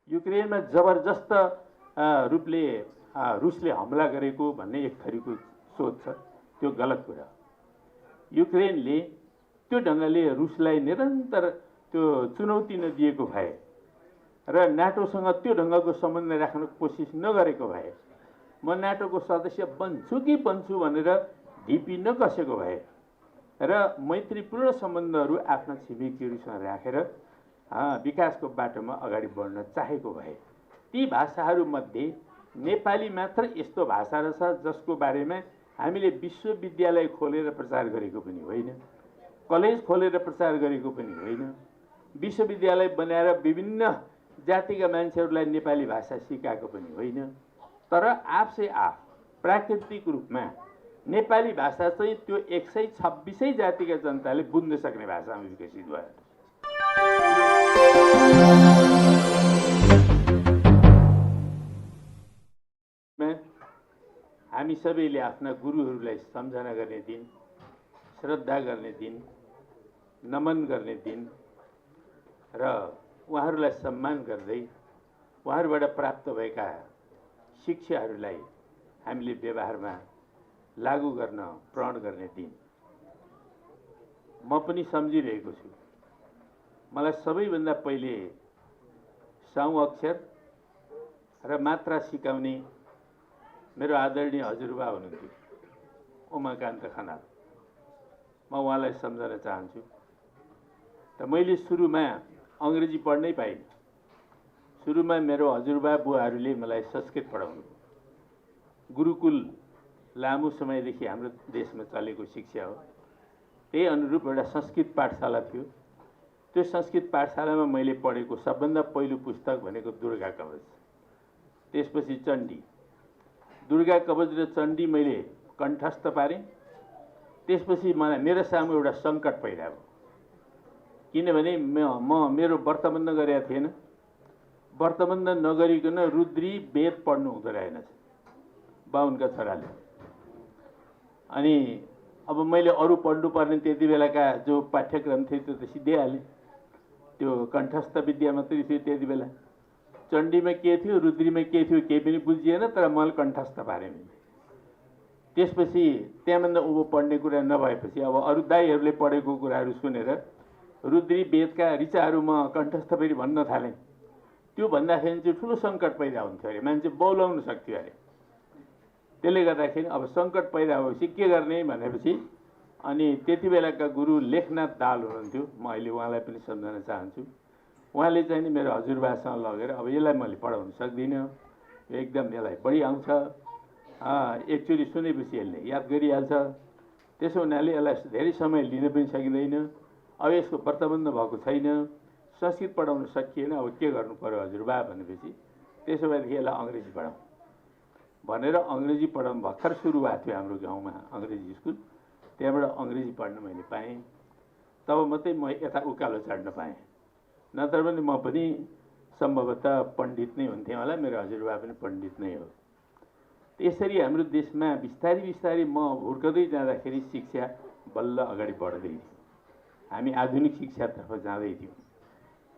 युक्रेनमा जबरजस्त रूपले रुसले हमला गरेको भन्ने एक थरीको सोच छ, त्यो गलत कुरा। युक्रेनले त्यो ढङ्गले रुसलाई निरन्तर त्यो चुनौती नदिएको भए र नाटोसँग त्यो ढङ्गको सम्बन्ध राख्न कोसिस नगरेको भए, म नाटोको सदस्य बन्छु कि बन्छु भनेर ढिपी नकसेको भए र मैत्रीपूर्ण सम्बन्धहरू आफ्ना छिमेकीहरूसँग राखेर विकासको बाटोमा अगाडि बढ्न चाहेको भए, ती भाषाहरूमध्ये नेपाली मात्र यस्तो भाषा रहेछ जसको बारेमा हामीले विश्वविद्यालय खोलेर प्रचार गरेको पनि होइन, कलेज खोलेर प्रचार गरेको पनि होइन, विश्वविद्यालय बनाएर विभिन्न जातिका मान्छेहरूलाई नेपाली भाषा सिकाएको पनि होइन। तर आफसे आफ प्राकृतिक रूपमा नेपाली भाषा चाहिँ त्यो 126 जातिका जनताले बुझ्न सक्ने भाषामा विकसित भयो। हामी सबैले आफ्ना गुरुहरूलाई सम्झना गर्ने दिन, श्रद्धा गर्ने दिन, नमन गर्ने दिन र उहाँहरूलाई सम्मान गर्दै उहाँहरूबाट प्राप्त भएका शिक्षाहरूलाई हामीले व्यवहारमा लागू गर्न प्रण गर्ने दिन। म पनि सम्झिरहेको छु, मलाई सबैभन्दा पहिले साउ अक्षर र मात्रा सिकाउने मेरो आदरणीय हजुरबा हुनुहुन्थ्यो, उमाकान्त खनाल। म उहाँलाई सम्झन चाहन्छु। त मैले सुरुमा अङ्ग्रेजी पढ्नै पाइनँ। सुरुमा मेरो हजुरबा बुवाहरूले मलाई संस्कृत पढाउनु। गुरुकुल लामो समयदेखि हाम्रो देशमा चलेको शिक्षा हो। त्यही अनुरूप एउटा संस्कृत पाठशाला थियो। त्यो संस्कृत पाठशालामा मैले पढेको सबभन्दा पहिलो पुस्तक भनेको दुर्गा कवच, त्यसपछि चण्डी। दुर्गा कवच र चण्डी मैले कण्ठस्थ पारेँ। त्यसपछि मलाई मेरो सामु एउटा सङ्कट पैदा भयो, किनभने मेरो व्रतबन्ध गरेका थिएन। व्रतबन्ध नगरिकन रुद्री वेद पढ्नु हुँदो रहेनछ बाहुनका छोराले। अनि अब मैले अरू पढ्नुपर्ने त्यति बेलाका जो पाठ्यक्रम थियो त्यो त सिद्धिहालेँ। त्यो कण्ठस्थ विद्या मात्रै थियो त्यति बेला। चण्डीमा के थियो, रुद्रीमा के थियो केही पनि बुझिएन, तर मैले कण्ठस्थ पारेँ। त्यसपछि त्यहाँभन्दा उँभो पढ्ने कुरा नभएपछि अब अरू दाईहरूले पढेको कुराहरू सुनेर रुद्री वेदका ऋचाहरू म कण्ठस्थ फेरि भन्न थालेँ। त्यो भन्दाखेरि चाहिँ ठुलो सङ्कट पैदा हुन्थ्यो अरे, मान्छे बौलाउन सक्थ्यो अरे। त्यसले गर्दाखेरि अब सङ्कट पैदा भएपछि के गर्ने भनेपछि अनि त्यति बेलाका गुरु लेखनाथ दाल हुनुहुन्थ्यो, म अहिले उहाँलाई पनि सम्झन चाहन्छु। उहाँले चाहिँ नि मेरो हजुरबासँग लगेर अब यसलाई मैले पढाउन सक्दिनँ, एकदम यसलाई बढी आउँछ, एकचोटि सुनेपछि यसले याद गरिहाल्छ, त्यसो हुनाले यसलाई धेरै समय लिन पनि सकिँदैन, अब यसको व्रतबन्ध भएको छैन, संस्कृत पढाउन सकिएन, अब के गर्नु पर्यो हजुरबा भनेपछि त्यसो भएदेखि यसलाई अङ्ग्रेजी पढाउँ भनेर अङ्ग्रेजी पढाउनु भर्खर सुरु भएको थियो हाम्रो गाउँमा अङ्ग्रेजी स्कुल। त्यहाँबाट अङ्ग्रेजी पढ्न मैले पाएँ। तब मात्रै म यता उकालो चढ्न पाएँ, नत्र पनि म पनि सम्भवतः पण्डित नै हुन्थेँ होला, मेरो हजुरबा पनि पण्डित नै हो। त्यसरी हाम्रो देशमा बिस्तारै बिस्तारै म हुर्कदै जाँदाखेरि शिक्षा बल्ल अगाडि बढ्दै थियो। हामी आधुनिक शिक्षातर्फ जाँदै थियौँ।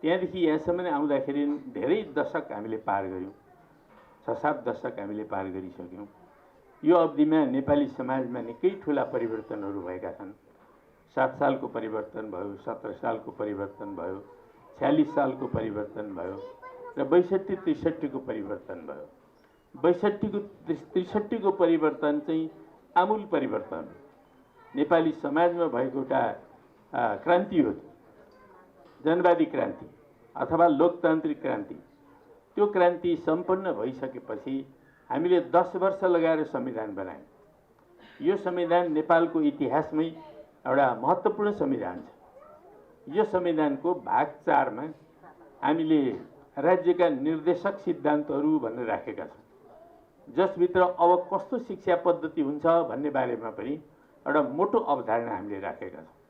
त्यहाँदेखि यहाँसम्म आउँदाखेरि धेरै दशक हामीले पार गऱ्यौँ, 6-7 दशक हामीले पार गरिसक्यौँ। यो अवधिमा नेपाली समाजमा निकै ठुला परिवर्तनहरू भएका छन्। 7 सालको परिवर्तन भयो, 17 सालको परिवर्तन भयो, 46 सालको परिवर्तन भयो र 62-63 को परिवर्तन भयो। 62-63 को परिवर्तन चाहिँ आमूल परिवर्तन नेपाली समाजमा भएको एउटा क्रान्ति हो। जनवादी क्रान्ति अथवा लोकतान्त्रिक क्रान्ति। त्यो क्रान्ति सम्पन्न भइसकेपछि हामीले 10 वर्ष लगाएर संविधान बनायौँ। यो संविधान नेपालको इतिहासमै एउटा महत्त्वपूर्ण संविधान छ। यो संविधानको भाग 4 मा हामीले राज्यका निर्देशक सिद्धान्तहरू भनेर राखेका छौँ, जसभित्र अब कस्तो शिक्षा पद्धति हुन्छ भन्ने बारेमा पनि एउटा मोटो अवधारणा हामीले राखेका छौँ।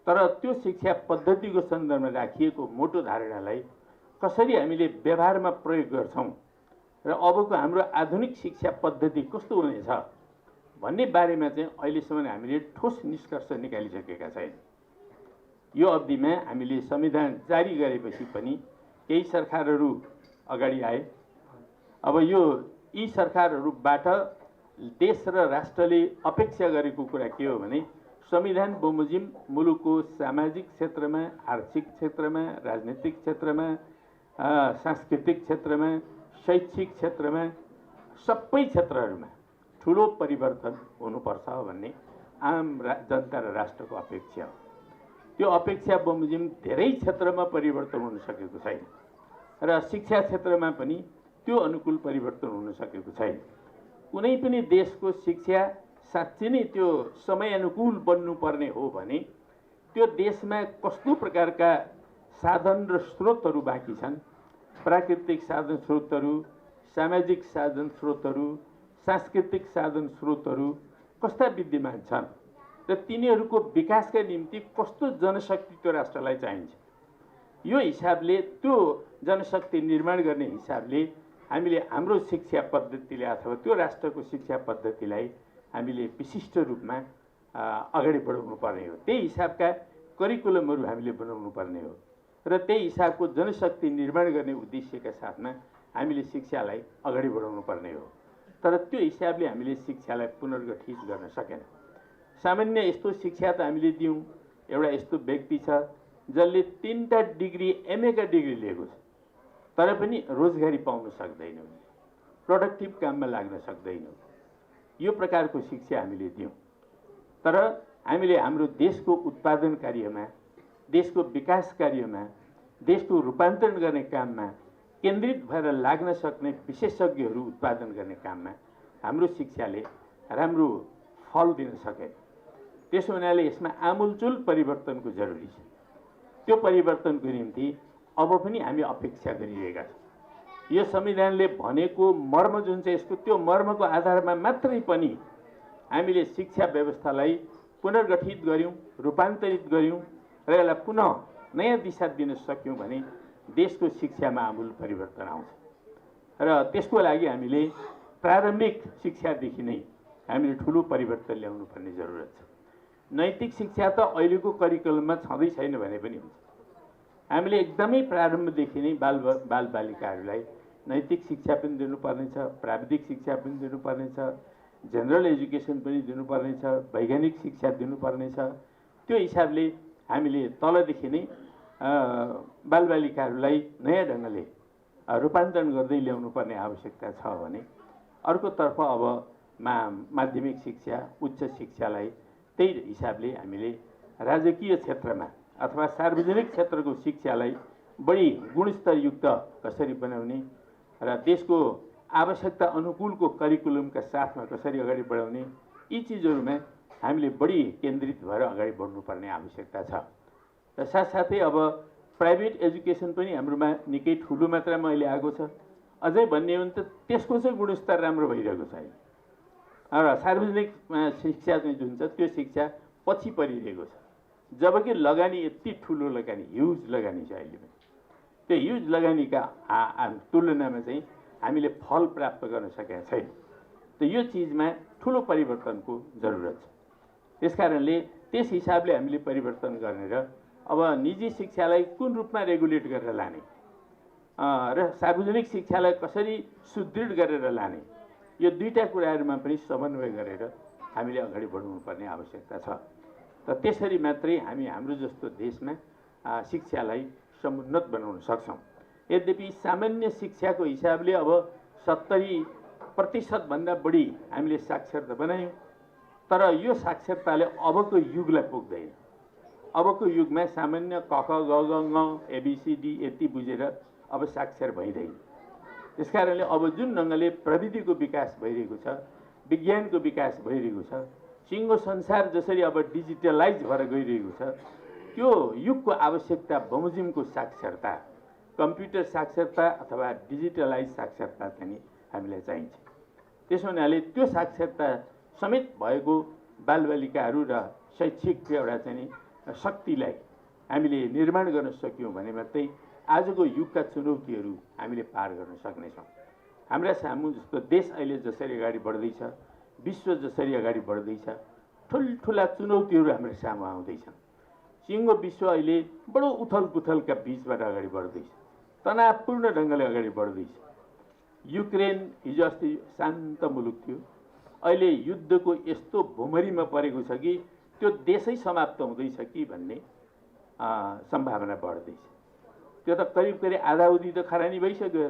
तर त्यो शिक्षा पद्धतिको सन्दर्भमा राखिएको मोटो धारणालाई कसरी हामीले व्यवहारमा प्रयोग गर्छौँ र अबको हाम्रो आधुनिक शिक्षा पद्धति कस्तो हुनेछ भन्ने बारेमा चाहिँ अहिलेसम्म हामीले ठोस निष्कर्ष निकालिसकेका छैनौँ। यो अवधिमा हामीले संविधान जारी गरेपछि पनि केही सरकारहरू अगाडि आए। अब यो यी सरकारहरूबाट देश र राष्ट्रले अपेक्षा गरेको कुरा के हो भने संविधान बमोजिम मुलुकको सामाजिक क्षेत्रमा, आर्थिक क्षेत्रमा, राजनीतिक क्षेत्रमा, सांस्कृतिक क्षेत्रमा, शैक्षिक क्षेत्रमा, सबै क्षेत्रहरूमा ठुलो परिवर्तन हुनुपर्छ भन्ने आम जनता र राष्ट्रको अपेक्षा हो। त्यो अपेक्षा बमोजिम धेरै क्षेत्रमा परिवर्तन हुन सकेको छैन र शिक्षा क्षेत्रमा पनि त्यो अनुकूल परिवर्तन हुन सकेको छैन। कुनै पनि देशको शिक्षा साँच्चै नै त्यो समयानुकूल बन्नुपर्ने हो भने त्यो देशमा कस्तो प्रकारका साधन र स्रोतहरू बाँकी छन्, प्राकृतिक साधन स्रोतहरू, सामाजिक साधन स्रोतहरू, सांस्कृतिक साधन स्रोतहरू कस्ता विद्यमान छन् र तिनीहरूको विकासका निम्ति कस्तो जनशक्ति त्यो राष्ट्रलाई चाहिन्छ। यो हिसाबले त्यो जनशक्ति निर्माण गर्ने हिसाबले हामीले हाम्रो शिक्षा पद्धतिले अथवा त्यो राष्ट्रको शिक्षा पद्धतिलाई हामीले विशिष्ट रूपमा अगाडि बढाउनु पर्ने हो। त्यही हिसाबका करिकुलमहरू हामीले बनाउनु पर्ने हो र त्यही हिसाबको जनशक्ति निर्माण गर्ने उद्देश्यका साथमा हामीले शिक्षालाई अगाडि बढाउनु पर्ने हो। तर त्यो हिसाबले हामीले शिक्षालाई पुनर्गठित गर्न सकेन। सामान्य यस्तो शिक्षा त हामीले दियौँ, एउटा यस्तो व्यक्ति छ जसले 3टा डिग्री एमएका डिग्री लिएको छ तर पनि रोजगारी पाउन सक्दैन, प्रोडक्टिभ काममा लाग्न सक्दैन। यो प्रकारको शिक्षा हामीले दियौँ। तर हामीले हाम्रो देशको उत्पादन कार्यमा, देशको विकास कार्यमा, देशको रूपान्तरण गर्ने काममा केन्द्रित भएर लाग्न सक्ने विशेषज्ञहरू उत्पादन गर्ने काममा हाम्रो शिक्षाले राम्रो फल दिन सकेन। त्यसो हुनाले यसमा आमूलचूल परिवर्तनको जरुरी छ। त्यो परिवर्तनको निम्ति अब पनि हामी अपेक्षा गरिरहेका छौँ। यो संविधानले भनेको मर्म जुन चाहिँ यसको त्यो मर्मको आधारमा मात्रै पनि हामीले शिक्षा व्यवस्थालाई पुनर्गठित गर्यौँ, रूपान्तरित गर्यौँ र यसलाई पुनः नयाँ दिशा दिन सक्यौँ भने देशको शिक्षामा आमूल परिवर्तन आउँछ। र त्यसको लागि हामीले प्रारम्भिक शिक्षादेखि नै हामीले ठुलो परिवर्तन ल्याउनु पर्ने जरुरत छ। नैतिक शिक्षा त अहिलेको करिकुलममा छँदै छैन भने पनि हुन्छ। हामीले एकदमै प्रारम्भदेखि नै बालबालिकाहरूलाई नैतिक शिक्षा पनि दिनुपर्नेछ, प्राविधिक शिक्षा पनि दिनुपर्नेछ, जेनरल एजुकेसन पनि दिनुपर्नेछ, वैज्ञानिक शिक्षा दिनुपर्नेछ। त्यो हिसाबले हामीले तलदेखि नै बालबालिकाहरूलाई नयाँ ढङ्गले रूपान्तरण गर्दै ल्याउनु पर्ने आवश्यकता छ भने अर्कोतर्फ अब माध्यमिक शिक्षा, उच्च शिक्षालाई त्यही हिसाबले हामीले राजकीय क्षेत्रमा अथवा सार्वजनिक क्षेत्रको शिक्षालाई बढी गुणस्तरयुक्त कसरी बनाउने र देशको आवश्यकता अनुकूलको करिकुलमका साथमा कसरी अगाडि बढाउने, यी चिजहरूमा हामीले बढी केन्द्रित भएर अगाडि बढ्नुपर्ने आवश्यकता छ। र साथसाथै अब प्राइभेट एजुकेसन पनि हाम्रोमा निकै ठुलो मात्रामा अहिले आएको छ। अझै भन्ने हो भने त त्यसको चाहिँ गुणस्तर राम्रो भइरहेको छैन र सार्वजनिक शिक्षा चाहिँ जुन छ त्यो शिक्षा पछि परिरहेको छ। जबकि लगानी यति ठुलो लगानी, ह्युज लगानी छ अहिले पनि। त्यो ह्युज लगानीका तुलनामा चाहिँ हामीले फल प्राप्त गर्न सकेका छैन। त यो चिजमा ठुलो परिवर्तनको जरुरत छ। त्यसकारणले त्यस हिसाबले हामीले परिवर्तन गर्ने र अब निजी शिक्षालाई कुन रूपमा रेगुलेट गरेर लाने र सार्वजनिक शिक्षालाई कसरी सुदृढ गरेर लाने, यो दुईटा कुराहरूमा पनि समन्वय गरेर हामीले अगाडि बढ्नुपर्ने आवश्यकता छ। त त्यसरी मात्रै हामी हाम्रो जस्तो देशमा शिक्षालाई समुन्नत बनाउन सक्छौँ। यद्यपि सामान्य शिक्षाको हिसाबले अब 70% बढी हामीले साक्षरता बनायौँ, तर यो साक्षरताले अबको युगलाई पुग्दैन। अबको युगमा सामान्य क ख ग घ ङ एबिसिडी यति बुझेर अब साक्षर भइँदैन। त्यसकारणले अब जुन ढङ्गले प्रविधिको विकास भइरहेको छ, विज्ञानको विकास भइरहेको छ, सिङ्गो संसार जसरी अब डिजिटलाइज भएर गइरहेको छ, त्यो युगको आवश्यकता बमोजिमको साक्षरता, कम्प्युटर साक्षरता अथवा डिजिटलाइज साक्षरता चाहिँ हामीलाई चाहिन्छ। त्यसो हुनाले त्यो साक्षरता समेत भएको बालबालिकाहरू र शैक्षिक एउटा चाहिँ शक्तिलाई हामीले निर्माण गर्न सक्यौँ भने मात्रै आजको युगका चुनौतीहरू हामीले पार गर्न सक्नेछौँ। हाम्रा सामु जस्तो देश अहिले जसरी अगाडि बढ्दैछ, विश्व जसरी अगाडि बढ्दैछ, ठुल्ठुला चुनौतीहरू हाम्रो सामु आउँदैछन्। सिङ्गो विश्व अहिले बडो उथल पुथलका बिचबाट अगाडि बढ्दैछ। तनावपूर्ण ढङ्गले अगाडि बढ्दैछ। युक्रेन हिजो अस्ति शान्त मुलुक थियो, अहिले युद्धको यस्तो भुमरीमा परेको छ कि त्यो देशै समाप्त हुँदैछ कि भन्ने सम्भावना बढ्दैछ। त्यो त करिब करिब आधाउधी त खरानी भइसक्यो।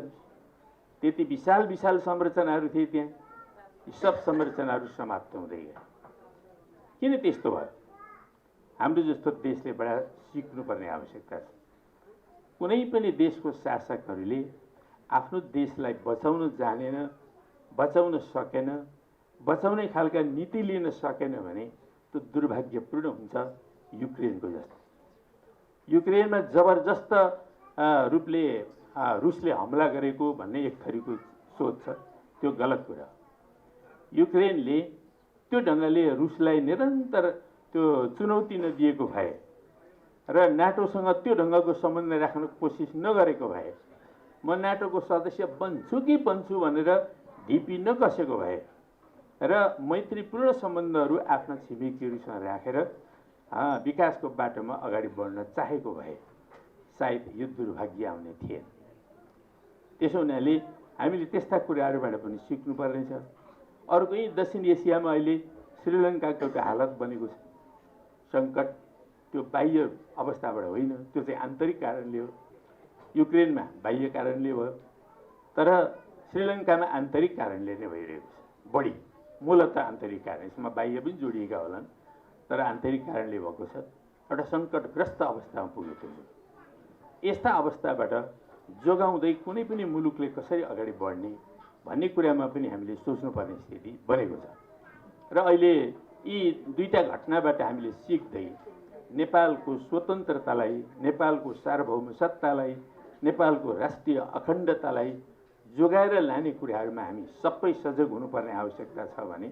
त्यति विशाल विशाल संरचनाहरू थिए त्यहाँ, यी सब संरचनाहरू समाप्त हुँदै गए। किन त्यस्तो भयो? हाम्रो जस्तो देशले बडा सिक्नुपर्ने आवश्यकता छ। कुनै पनि देशको शासकहरूले आफ्नो देशलाई बचाउन जानेन, बचाउन सकेन, बचाउने खालका नीति लिन सकेन भने त्यो दुर्भाग्यपूर्ण हुन्छ। युक्रेनको जस्तो युक्रेनमा जबरजस्त रूपले रुसले हमला गरेको भन्ने एक थरीको सोच छ, त्यो गलत कुरा। युक्रेनले त्यो ढङ्गले रुसलाई निरन्तर त्यो चुनौती नदिएको भए र नाटोसँग त्यो ढङ्गको सम्बन्ध राख्न कोसिस नगरेको भए, म नाटोको सदस्य बन्छु कि बन्छु भनेर ढिपी नकसेको भए र मैत्रीपूर्ण सम्बन्धहरू आफ्ना छिमेकीहरूसँग राखेर विकासको बाटोमा अगाडि बढ्न चाहेको भए सायद यो दुर्भाग्य आउने थिएन। त्यसो हुनाले हामीले त्यस्ता कुराहरूबाट पनि सिक्नुपर्नेछ। अर्को यही दक्षिण एसियामा अहिले श्रीलङ्काको एउटा हालत बनेको छ, सङ्कट। त्यो बाह्य अवस्थाबाट होइन, त्यो चाहिँ आन्तरिक कारणले हो। युक्रेनमा बाह्य कारणले भयो, तर श्रीलङ्कामा आन्तरिक कारणले नै भइरहेको छ बढी। मूलतः आन्तरिक कारण, यसमा बाह्य पनि जोडिएका होलान्, तर आन्तरिक कारणले भएको छ। एउटा सङ्कटग्रस्त अवस्थामा पुगेको छ। यस्ता अवस्थाबाट जोगाउँदै कुनै पनि मुलुकले कसरी अगाडि बढ्ने भन्ने कुरामा पनि हामीले सोच्नुपर्ने स्थिति बनेको छ। र अहिले यी दुईटा घटनाबाट हामीले सिक्दै नेपालको स्वतन्त्रतालाई, नेपालको सार्वभौम सत्तालाई, नेपालको राष्ट्रिय अखण्डतालाई जोगाएर लाने कुराहरूमा हामी सबै सजग हुनुपर्ने आवश्यकता छ भने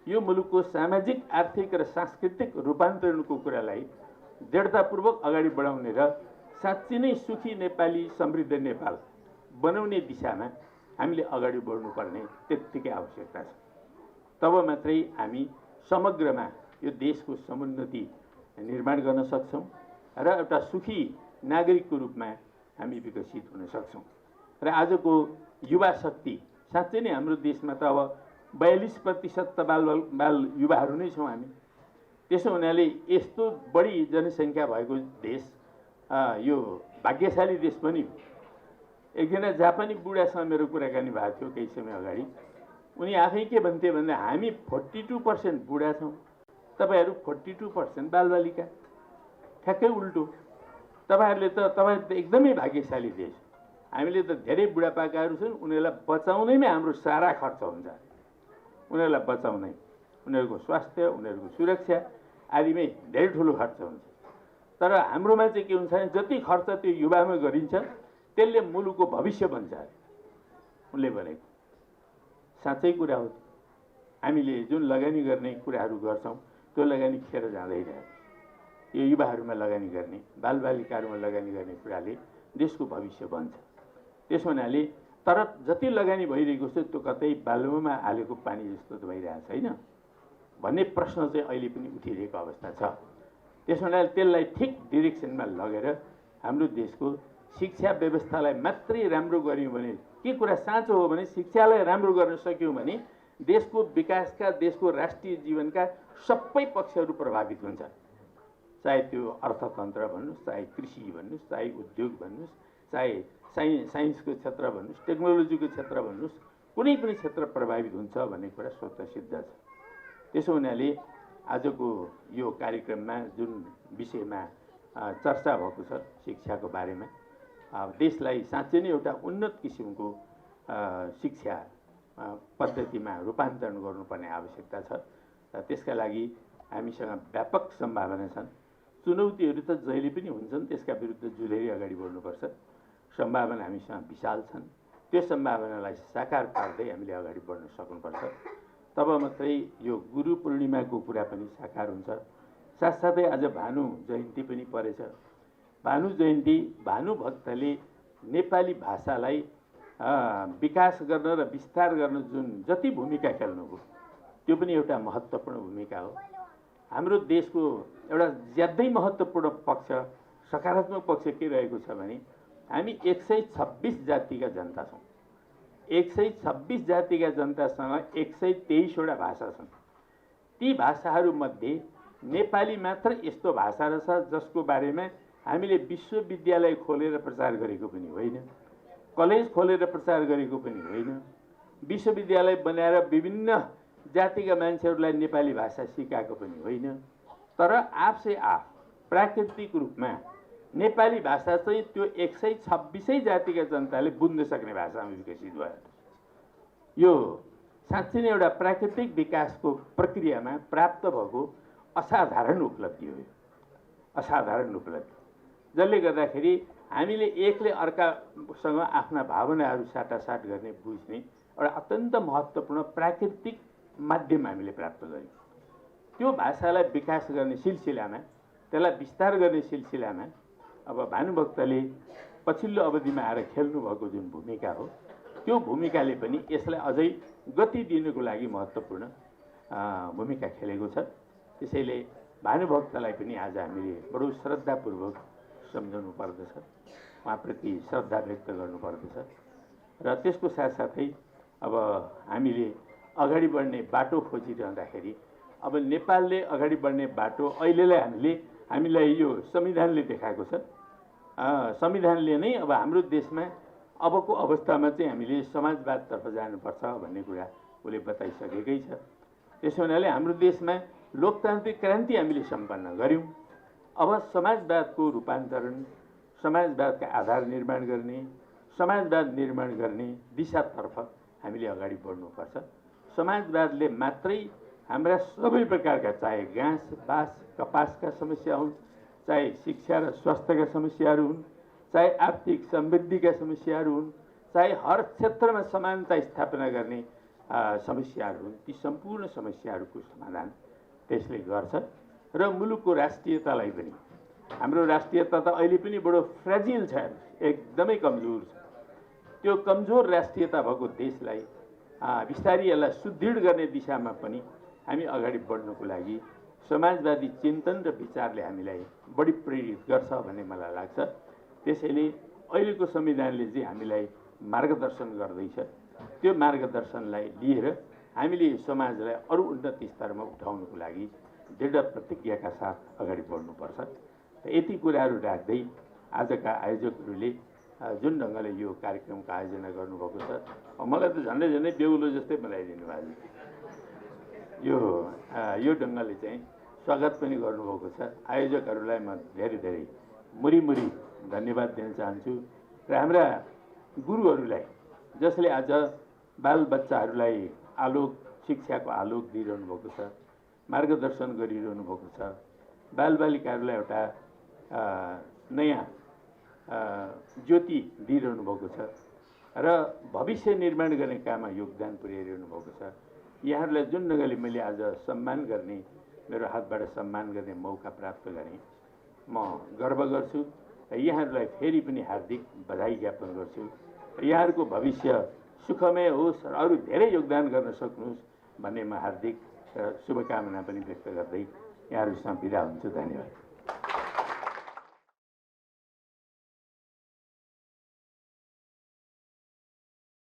यो मुलुकको सामाजिक, आर्थिक र सांस्कृतिक रूपान्तरणको कुरालाई दृढतापूर्वक अगाडि बढाउने र साँच्चै नै सुखी नेपाली, समृद्ध नेपाल बनाउने दिशामा हामीले अगाडि बढ्नुपर्ने त्यत्तिकै आवश्यकता छ। तब मात्रै हामी समग्रमा यो देशको समुन्नति निर्माण गर्न सक्छौँ र एउटा सुखी नागरिकको रूपमा हामी विकसित हुन सक्छौँ। र आजको युवा शक्ति साँच्चै नै हाम्रो देशमा त अब 42% त बाल युवाहरू नै छौँ हामी। त्यसो हुनाले यस्तो बढी जनसङ्ख्या भएको देश यो भाग्यशाली देश पनि हो। एकजना जापानी बुढासँग मेरो कुराकानी भएको थियो केही समय अगाडि। उनी आफै के भन्थे भन्दा हामी 42% बुढा छौँ, तपाईहरू 42% बालबालिका। ठ्याक्कै उल्टो। तपाईँ त एकदमै भाग्यशाली देश। हामीले त धेरै बुढापाकाहरू छन्, उनीहरूलाई बचाउनैमै हाम्रो सारा खर्च हुन्छ। उनीहरूलाई बचाउनै, उनीहरूको स्वास्थ्य, उनीहरूको सुरक्षा आदिमै धेरै ठुलो खर्च हुन्छ। तर हाम्रोमा चाहिँ के हुन्छ भने जति खर्च त्यो युवामा गरिन्छ त्यसले मुलुकको भविष्य बन्छ। उनले भनेको साँच्चै कुरा हो। हामीले जुन लगानी गर्ने कुराहरू गर्छौँ त्यो लगानी खेर जाँदैन। यो युवाहरूमा लगानी गर्ने, बालबालिकाहरूमा लगानी गर्ने कुराले देशको भविष्य बन्छ। त्यसो हुनाले तर जति लगानी भइरहेको छ त्यो कतै बालुवामा हालेको पानी जस्तो त भइरहेको छैन भन्ने प्रश्न चाहिँ अहिले पनि उठिरहेको अवस्था छ। त्यसो हुनाले त्यसलाई ठिक डिरेक्सनमा लगेर हाम्रो देशको शिक्षा व्यवस्थालाई मात्रै राम्रो गर्यौँ भने, के कुरा साँचो हो भने शिक्षालाई राम्रो गर्न सक्यौँ भने देशको विकासका, देशको राष्ट्रिय जीवनका सबै पक्षहरू प्रभावित हुन्छ। चाहे त्यो अर्थतन्त्र भन्नुहोस्, चाहे कृषि भन्नुहोस्, चाहे उद्योग भन्नुहोस्, चाहे साइन्सको क्षेत्र भन्नुहोस्, टेक्नोलोजीको क्षेत्र भन्नुहोस्, कुनै पनि क्षेत्र प्रभावित हुन्छ भन्ने कुरा स्वतः सिद्ध छ। त्यसो हुनाले आजको यो कार्यक्रममा जुन विषयमा चर्चा भएको छ शिक्षाको बारेमा, देशलाई साँच्चै नै एउटा उन्नत किसिमको शिक्षा पद्धतिमा रूपान्तरण गर्नुपर्ने आवश्यकता छ। र त्यसका लागि हामीसँग व्यापक सम्भावना छन्। चुनौतीहरू त जहिले पनि हुन्छन्, त्यसका विरुद्ध जुधेरी अगाडि बढ्नुपर्छ। सम्भावना हामीसँग विशाल छन्, त्यो सम्भावनालाई साकार पार्दै हामीले अगाडि बढ्न सक्नुपर्छ। तब मात्रै यो गुरु पूर्णिमाको कुरा पनि साकार हुन्छ। साथसाथै आज भानु जयन्ती पनि परेछ। भानु जयन्ती, भानुभक्तले नेपाली भाषालाई विकास गर्न र विस्तार गर्न जुन जति भूमिका खेल्नुभयो त्यो पनि एउटा महत्त्वपूर्ण भूमिका हो। हाम्रो देशको एउटा ज्यादै महत्त्वपूर्ण पक्ष, सकारात्मक पक्ष के रहेको छ भने हामी 126 जातिका जनता छौँ। 126 जातिका जनतासँग 123 वटा भाषा छन्। ती भाषाहरूमध्ये नेपाली मात्र यस्तो भाषा रहेछ जसको बारेमा हामीले विश्वविद्यालय खोलेर प्रचार गरेको पनि होइन, कलेज खोलेर प्रचार गरेको पनि होइन, विश्वविद्यालय बनाएर विभिन्न जातिका मान्छेहरूलाई नेपाली भाषा सिकाएको पनि होइन। तर आफसे आफ प्राकृतिक रूपमा नेपाली भाषा चाहिँ त्यो 126 जातिका जनताले बुझ्न सक्ने भाषामा विकसित भयो। यो साँच्चै नै एउटा प्राकृतिक विकासको प्रक्रियामा प्राप्त भएको असाधारण उपलब्धि हो। असाधारण उपलब्धि जसले गर्दाखेरि हामीले एकले अर्कासँग आफ्ना भावनाहरू साटासाट गर्ने बुझ्ने एउटा अत्यन्त महत्त्वपूर्ण प्राकृतिक माध्यम हामीले प्राप्त गर्यौँ। त्यो भाषालाई विकास गर्ने सिलसिलामा, त्यसलाई विस्तार गर्ने सिलसिलामा अब भानुभक्तले पछिल्लो अवधिमा आएर खेल्नुभएको जुन भूमिका हो, त्यो भूमिकाले पनि यसलाई अझै गति दिनुको लागि महत्त्वपूर्ण भूमिका खेलेको छ। त्यसैले भानुभक्तलाई पनि आज हामीले बडो श्रद्धापूर्वक सम्झाउनु पर्दछ, उहाँप्रति श्रद्धा व्यक्त गर्नुपर्दछ। र त्यसको साथसाथै अब हामीले अगाडि बढ्ने बाटो खोजिरहँदाखेरि अब नेपालले अगाडि बढ्ने बाटो अहिलेलाई हामीलाई यो संविधानले देखाएको छ। संविधानले नै अब हाम्रो देशमा अबको अवस्थामा चाहिँ हामीले समाजवादतर्फ जानुपर्छ भन्ने कुरा उसले बताइसकेकै छ। त्यसो हुनाले हाम्रो देशमा लोकतान्त्रिक क्रान्ति हामीले सम्पन्न गऱ्यौँ। अब समाजवादको रूपान्तरण, समाजवादका आधार निर्माण गर्ने, समाजवाद निर्माण गर्ने दिशातर्फ हामीले अगाडि बढ्नुपर्छ। समाजवादले मात्रै हाम्रा सबै प्रकारका, चाहे घाँस बाँस कपासका समस्या हुन्, चाहे शिक्षा र स्वास्थ्यका समस्याहरू हुन्, चाहे आर्थिक समृद्धिका समस्याहरू हुन्, चाहे हर क्षेत्रमा समानता स्थापना गर्ने समस्याहरू हुन्, ती सम्पूर्ण समस्याहरूको समाधान त्यसले गर्छ। र मुलुकको राष्ट्रियतालाई पनि, हाम्रो राष्ट्रियता त अहिले पनि बडो फ्रेजिल छ, एकदमै कमजोर छ। त्यो कमजोर राष्ट्रियता भएको देशलाई बिस्तारै यसलाई सुदृढ गर्ने दिशामा पनि हामी अगाडि बढ्नको लागि समाजवादी चिन्तन र विचारले हामीलाई बढी प्रेरित गर्छ भन्ने मलाई लाग्छ। त्यसैले अहिलेको संविधानले चाहिँ हामीलाई मार्गदर्शन गर्दैछ। त्यो मार्गदर्शनलाई लिएर हामीले समाजलाई अरू उन्नत स्तरमा उठाउनको लागि दृढ प्रतिज्ञाका साथ अगाडि बढ्नुपर्छ। यति कुराहरू राख्दै आजका आयोजकहरूले जुन ढङ्गले यो कार्यक्रमको आयोजना गर्नुभएको छ, मलाई त झन्डै झन्डै बेहुलो जस्तै बनाइदिनु भएको छ। यो ढङ्गले चाहिँ स्वागत पनि गर्नुभएको छ। आयोजकहरूलाई म धेरै धेरै मुरी धन्यवाद दिन चाहन्छु। र हाम्रा गुरुहरूलाई जसले आज बालबच्चाहरूलाई आलोक, शिक्षाको आलोक दिइरहनु भएको छ, मार्गदर्शन गरिरहनु भएको छ, बालबालिकाहरूलाई एउटा नयाँ ज्योति दिइरहनु भएको छ र भविष्य निर्माण गर्ने काममा योगदान पुर्याइरहनु भएको छ। यहाँहरूलाई जुन ढङ्गले मैले आज सम्मान गर्ने, मेरो हातबाट सम्मान गर्ने मौका प्राप्त गरेँ, म गर्व गर्छु। यहाँहरूलाई फेरि पनि हार्दिक बधाई ज्ञापन गर्छु। यहाँहरूको भविष्य सुखमय होस् र अरू धेरै योगदान गर्न सक्नुहोस् भन्ने म हार्दिक शुभकामना पनि व्यक्त गर्दै यहाँहरूसँग बिदा हुन्छु। धन्यवाद।